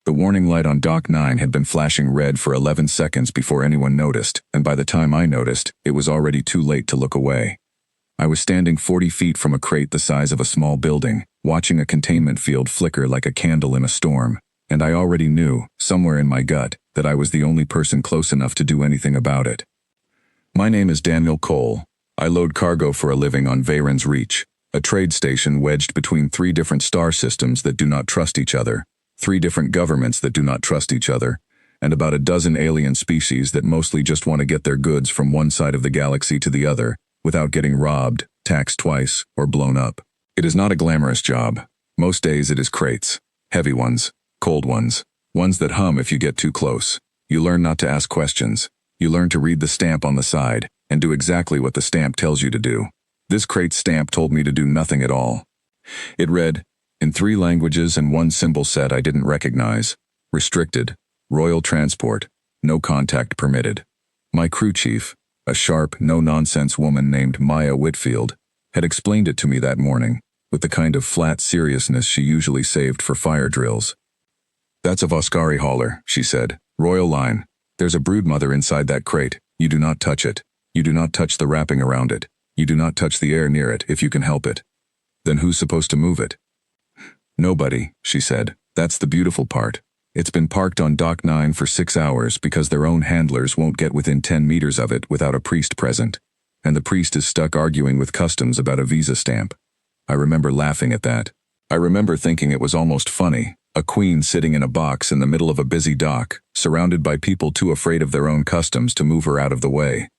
The warning light on Dock 9 had been flashing red for 11 seconds before anyone noticed, and by the time I noticed, it was already too late to look away. I was standing 40 feet from a crate the size of a small building, watching a containment field flicker like a candle in a storm, and I already knew, somewhere in my gut, that I was the only person close enough to do anything about it. My name is Daniel Cole. I load cargo for a living on Veyron's Reach, a trade station wedged between 3 different star systems that do not trust each other, 3 different governments that do not trust each other, and about a dozen alien species that mostly just want to get their goods from one side of the galaxy to the other, without getting robbed, taxed twice, or blown up. It is not a glamorous job. Most days it is crates. Heavy ones, cold ones, ones that hum if you get too close. You learn not to ask questions. You learn to read the stamp on the side, and do exactly what the stamp tells you to do. This crate stamp told me to do nothing at all. It read, in 3 languages and 1 symbol set I didn't recognize, restricted, royal transport, no contact permitted. My crew chief, a sharp, no-nonsense woman named Maya Whitfield, had explained it to me that morning, with the kind of flat seriousness she usually saved for fire drills. That's a Voskari hauler, she said. Royal line. There's a broodmother inside that crate. You do not touch it. You do not touch the wrapping around it. You do not touch the air near it if you can help it. Then who's supposed to move it? Nobody, she said. That's the beautiful part. It's been parked on Dock 9 for 6 hours because their own handlers won't get within 10 meters of it without a priest present. And the priest is stuck arguing with customs about a visa stamp. I remember laughing at that. I remember thinking it was almost funny. A queen sitting in a box in the middle of a busy dock, surrounded by people too afraid of their own customs to move her out of the way.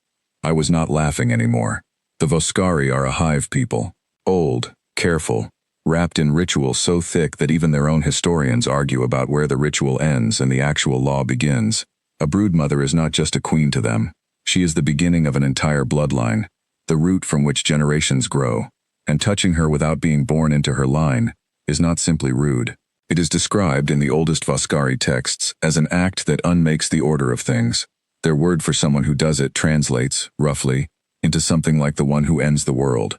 I was not laughing anymore. The Voskari are a hive people. Old, careful, wrapped in ritual so thick that even their own historians argue about where the ritual ends and the actual law begins. A broodmother is not just a queen to them. She is the beginning of an entire bloodline, the root from which generations grow, and touching her without being born into her line is not simply rude. It is described in the oldest Voskari texts as an act that unmakes the order of things. Their word for someone who does it translates, roughly, into something like the one who ends the world.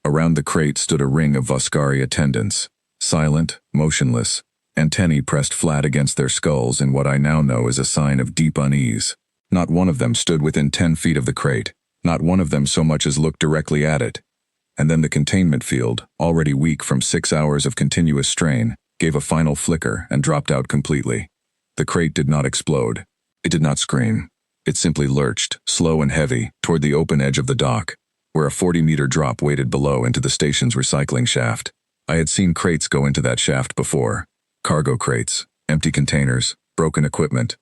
Around the crate stood a ring of Voskari attendants, silent, motionless, antennae pressed flat against their skulls in what I now know is a sign of deep unease. Not one of them stood within 10 feet of the crate, not one of them so much as looked directly at it. And then the containment field, already weak from 6 hours of continuous strain, gave a final flicker and dropped out completely. The crate did not explode. It did not scream. It simply lurched, slow and heavy, toward the open edge of the dock, where a 40-meter drop waited below into the station's recycling shaft. I had seen crates go into that shaft before. Cargo crates, empty containers, broken equipment.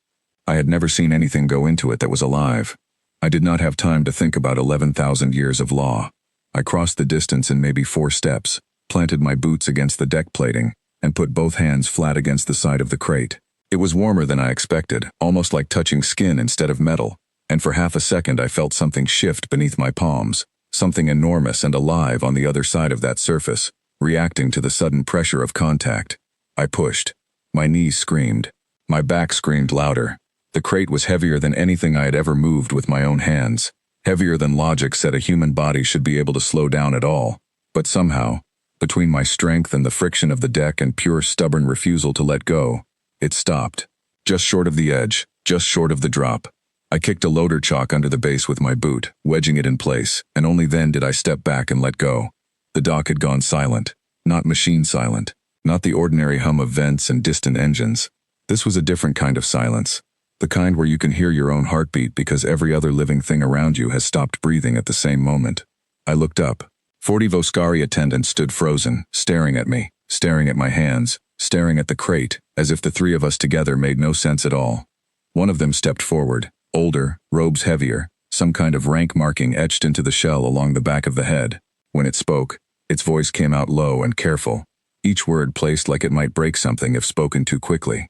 I had never seen anything go into it that was alive. I did not have time to think about 11,000 years of law. I crossed the distance in maybe 4 steps, planted my boots against the deck plating, and put both hands flat against the side of the crate. It was warmer than I expected, almost like touching skin instead of metal, and for half a second I felt something shift beneath my palms, something enormous and alive on the other side of that surface, reacting to the sudden pressure of contact. I pushed. My knees screamed. My back screamed louder. The crate was heavier than anything I had ever moved with my own hands, heavier than logic said a human body should be able to slow down at all, but somehow, between my strength and the friction of the deck and pure stubborn refusal to let go, it stopped. Just short of the edge, just short of the drop. I kicked a loader chock under the base with my boot, wedging it in place, and only then did I step back and let go. The dock had gone silent. Not machine silent. Not the ordinary hum of vents and distant engines. This was a different kind of silence. The kind where you can hear your own heartbeat because every other living thing around you has stopped breathing at the same moment. I looked up. 40 Voskari attendants stood frozen, staring at me, staring at my hands, staring at the crate, as if the 3 of us together made no sense at all. One of them stepped forward, older, robes heavier, some kind of rank marking etched into the shell along the back of the head. When it spoke, its voice came out low and careful, each word placed like it might break something if spoken too quickly.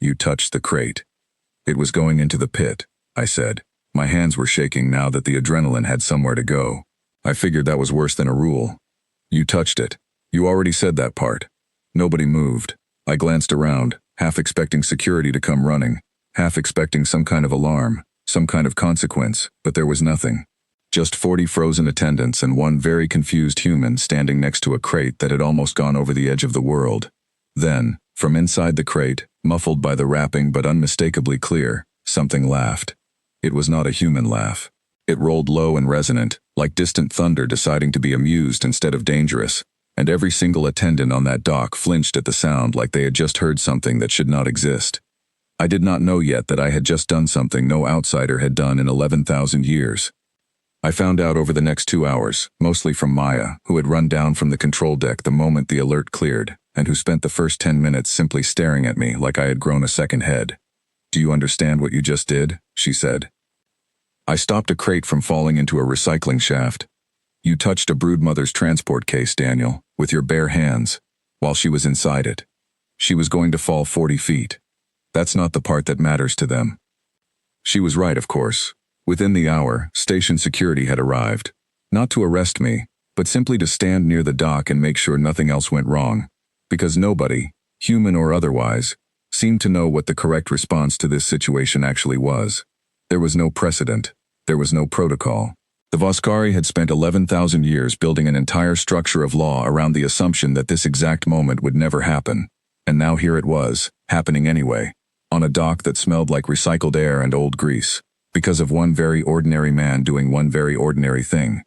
You touched the crate. It was going into the pit, I said. My hands were shaking now that the adrenaline had somewhere to go. I figured that was worse than a rule. You touched it. You already said that part. Nobody moved. I glanced around, half expecting security to come running, half expecting some kind of alarm, some kind of consequence, but there was nothing. Just 40 frozen attendants and one very confused human standing next to a crate that had almost gone over the edge of the world. Then, From inside the crate, muffled by the wrapping but unmistakably clear, something laughed. It was not a human laugh. It rolled low and resonant, like distant thunder deciding to be amused instead of dangerous, and every single attendant on that dock flinched at the sound like they had just heard something that should not exist. I did not know yet that I had just done something no outsider had done in 11,000 years. I found out over the next 2 hours, mostly from Maya, who had run down from the control deck the moment the alert cleared, and who spent the first 10 minutes simply staring at me like I had grown a second head. "Do you understand what you just did?" she said. "I stopped a crate from falling into a recycling shaft. You touched a broodmother's transport case, Daniel, with your bare hands, while she was inside it. She was going to fall 40 feet. That's not the part that matters to them." She was right, of course. Within the hour, station security had arrived, not to arrest me, but simply to stand near the dock and make sure nothing else went wrong, because nobody, human or otherwise, seemed to know what the correct response to this situation actually was. There was no precedent. There was no protocol. The Voskari had spent 11,000 years building an entire structure of law around the assumption that this exact moment would never happen, and now here it was, happening anyway, on a dock that smelled like recycled air and old grease, because of one very ordinary man doing one very ordinary thing.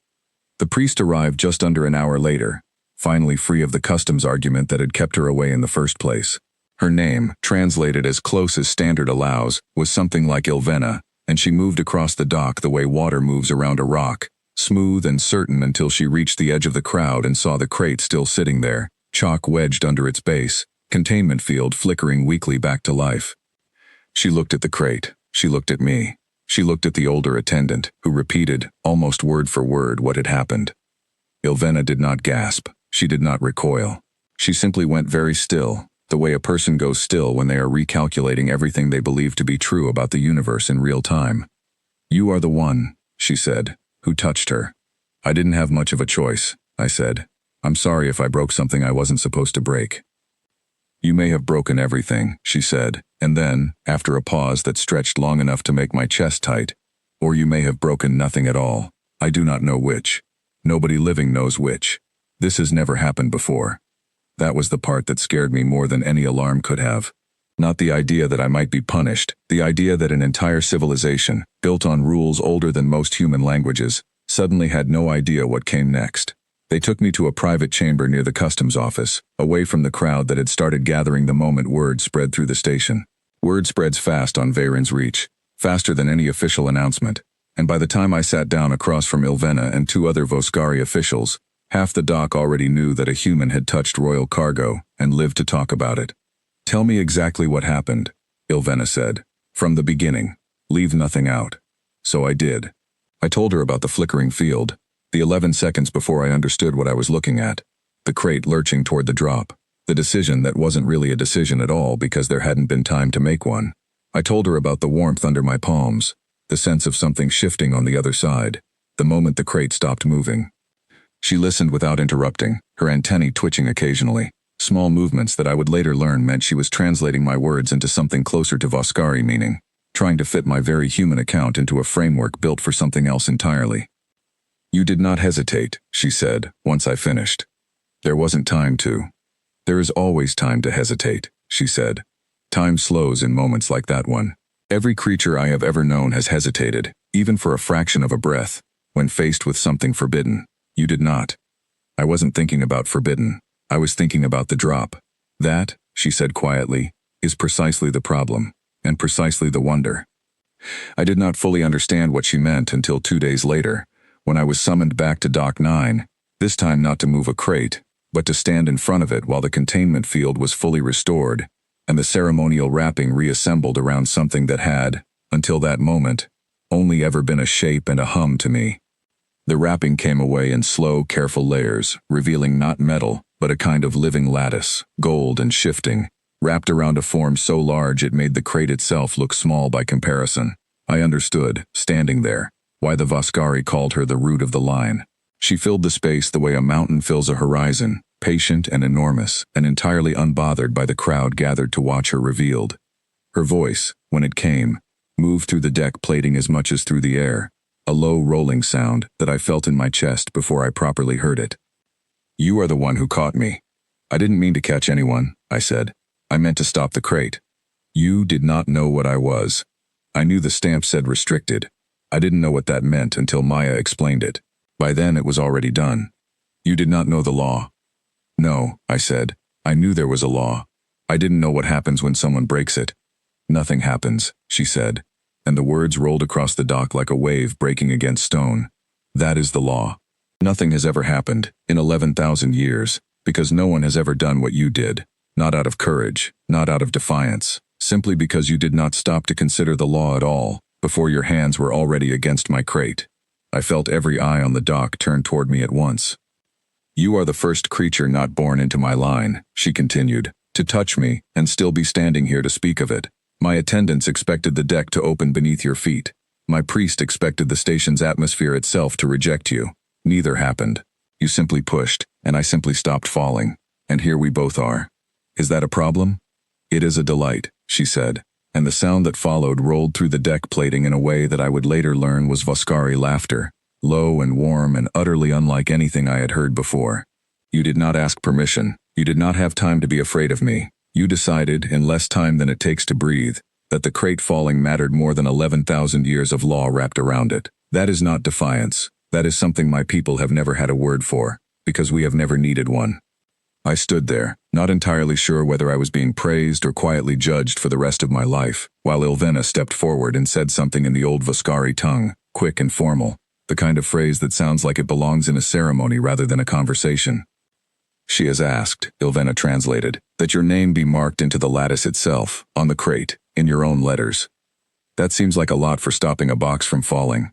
The priest arrived just under an hour later, finally free of the customs argument that had kept her away in the first place. Her name, translated as close as standard allows, was something like Ilvena, and she moved across the dock the way water moves around a rock, smooth and certain until she reached the edge of the crowd and saw the crate still sitting there, chalk wedged under its base, containment field flickering weakly back to life. She looked at the crate. She looked at me. She looked at the older attendant, who repeated, almost word for word, what had happened. Ilvena did not gasp. She did not recoil. She simply went very still, the way a person goes still when they are recalculating everything they believe to be true about the universe in real time. "You are the one," she said, "who touched her." "I didn't have much of a choice," I said. "I'm sorry if I broke something I wasn't supposed to break." "You may have broken everything," she said, and then, after a pause that stretched long enough to make my chest tight, "or you may have broken nothing at all. I do not know which. Nobody living knows which. This has never happened before." That was the part that scared me more than any alarm could have. Not the idea that I might be punished, the idea that an entire civilization, built on rules older than most human languages, suddenly had no idea what came next. They took me to a private chamber near the customs office, away from the crowd that had started gathering the moment word spread through the station. Word spreads fast on Veyron's Reach, faster than any official announcement, and by the time I sat down across from Ilvena and 2 other Voskari officials, half the dock already knew that a human had touched royal cargo and lived to talk about it. "Tell me exactly what happened," Ilvena said. "From the beginning. Leave nothing out." So I did. I told her about the flickering field, the 11 seconds before I understood what I was looking at, the crate lurching toward the drop, the decision that wasn't really a decision at all because there hadn't been time to make one. I told her about the warmth under my palms, the sense of something shifting on the other side, the moment the crate stopped moving. She listened without interrupting, her antennae twitching occasionally, small movements that I would later learn meant she was translating my words into something closer to Voskari meaning, trying to fit my very human account into a framework built for something else entirely. "You did not hesitate," she said, once I finished. "There wasn't time to." "There is always time to hesitate," she said. "Time slows in moments like that one. Every creature I have ever known has hesitated, even for a fraction of a breath, when faced with something forbidden. You did not." "I wasn't thinking about forbidden. I was thinking about the drop. That," she said quietly, "is precisely the problem, and precisely the wonder." I did not fully understand what she meant until 2 days later, when I was summoned back to Dock 9, this time not to move a crate, but to stand in front of it while the containment field was fully restored, and the ceremonial wrapping reassembled around something that had, until that moment, only ever been a shape and a hum to me. The wrapping came away in slow, careful layers, revealing not metal, but a kind of living lattice, gold and shifting, wrapped around a form so large it made the crate itself look small by comparison. I understood, standing there, why the Voskari called her the root of the line. She filled the space the way a mountain fills a horizon, patient and enormous, and entirely unbothered by the crowd gathered to watch her revealed. Her voice, when it came, moved through the deck plating as much as through the air, a low rolling sound that I felt in my chest before I properly heard it. "You are the one who caught me." "I didn't mean to catch anyone," I said. I meant to stop the crate. You did not know what I was. I knew the stamp said restricted. I didn't know what that meant until Maya explained it. By then it was already done. You did not know the law. No, I said. I knew there was a law. I didn't know what happens when someone breaks it. Nothing happens, she said, and the words rolled across the dock like a wave breaking against stone. That is the law. Nothing has ever happened, in 11,000 years, because no one has ever done what you did. Not out of courage, not out of defiance, simply because you did not stop to consider the law at all, before your hands were already against my crate. I felt every eye on the dock turn toward me at once. You are the first creature not born into my line, she continued, to touch me and still be standing here to speak of it. My attendants expected the deck to open beneath your feet. My priest expected the station's atmosphere itself to reject you. Neither happened. You simply pushed, and I simply stopped falling. And here we both are. Is that a problem? It is a delight, she said, and the sound that followed rolled through the deck plating in a way that I would later learn was Voskari laughter, low and warm and utterly unlike anything I had heard before. You did not ask permission. You did not have time to be afraid of me. You decided, in less time than it takes to breathe, that the crate falling mattered more than 11,000 years of law wrapped around it. That is not defiance. That is something my people have never had a word for, because we have never needed one. I stood there, not entirely sure whether I was being praised or quietly judged for the rest of my life, while Ilvena stepped forward and said something in the old Voskari tongue, quick and formal, the kind of phrase that sounds like it belongs in a ceremony rather than a conversation. She has asked, Ilvena translated, that your name be marked into the lattice itself, on the crate, in your own letters. That seems like a lot for stopping a box from falling.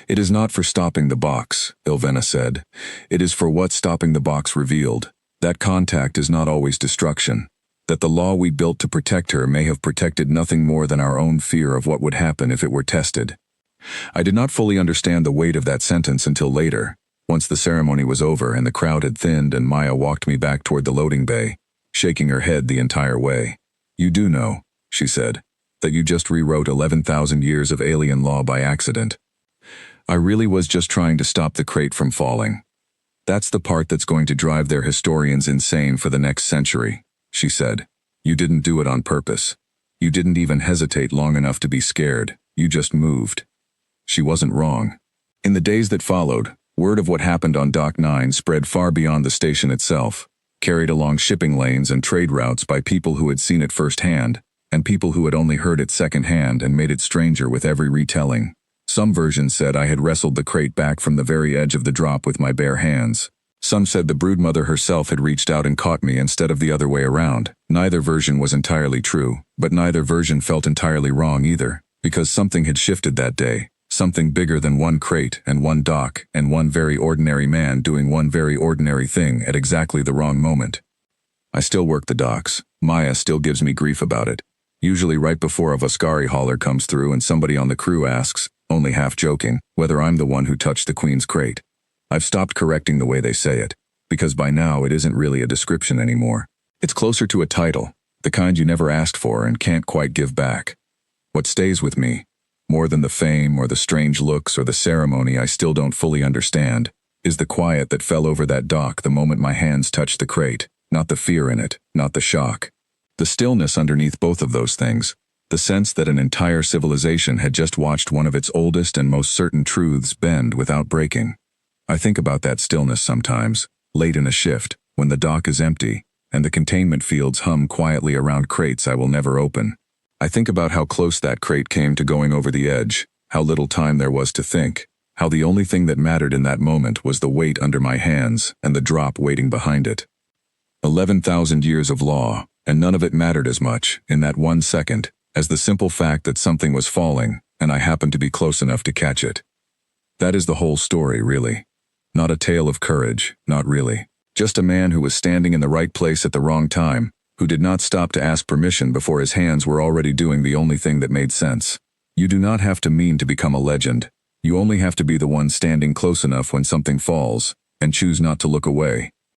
It is not for stopping the box, Ilvena said. It is for what stopping the box revealed. That contact is not always destruction. That the law we built to protect her may have protected nothing more than our own fear of what would happen if it were tested. I did not fully understand the weight of that sentence until later, once the ceremony was over and the crowd had thinned and Maya walked me back toward the loading bay, shaking her head the entire way. You do know, she said, that you just rewrote 11,000 years of alien law by accident. I really was just trying to stop the crate from falling. That's the part that's going to drive their historians insane for the next century, she said. You didn't do it on purpose. You didn't even hesitate long enough to be scared. You just moved. She wasn't wrong. In the days that followed, word of what happened on Dock 9 spread far beyond the station itself, carried along shipping lanes and trade routes by people who had seen it firsthand, and people who had only heard it secondhand and made it stranger with every retelling. Some versions said I had wrestled the crate back from the very edge of the drop with my bare hands. Some said the broodmother herself had reached out and caught me instead of the other way around. Neither version was entirely true, but neither version felt entirely wrong either, because something had shifted that day. Something bigger than one crate and one dock and one very ordinary man doing one very ordinary thing at exactly the wrong moment. I still work the docks. Maya still gives me grief about it. Usually right before a Voskari hauler comes through and somebody on the crew asks, only half joking, whether I'm the one who touched the Queen's crate. I've stopped correcting the way they say it, because by now it isn't really a description anymore. It's closer to a title, the kind you never asked for and can't quite give back. What stays with me, more than the fame or the strange looks or the ceremony I still don't fully understand, is the quiet that fell over that dock the moment my hands touched the crate, not the fear in it, not the shock. The stillness underneath both of those things, the sense that an entire civilization had just watched one of its oldest and most certain truths bend without breaking. I think about that stillness sometimes, late in a shift, when the dock is empty, and the containment fields hum quietly around crates I will never open. I think about how close that crate came to going over the edge, how little time there was to think, how the only thing that mattered in that moment was the weight under my hands and the drop waiting behind it. 11,000 years of law, and none of it mattered as much, in that 1 second, as the simple fact that something was falling, and I happened to be close enough to catch it. That is the whole story, really. Not a tale of courage, not really. Just a man who was standing in the right place at the wrong time, who did not stop to ask permission before his hands were already doing the only thing that made sense. You do not have to mean to become a legend. You only have to be the one standing close enough when something falls, and choose not to look away.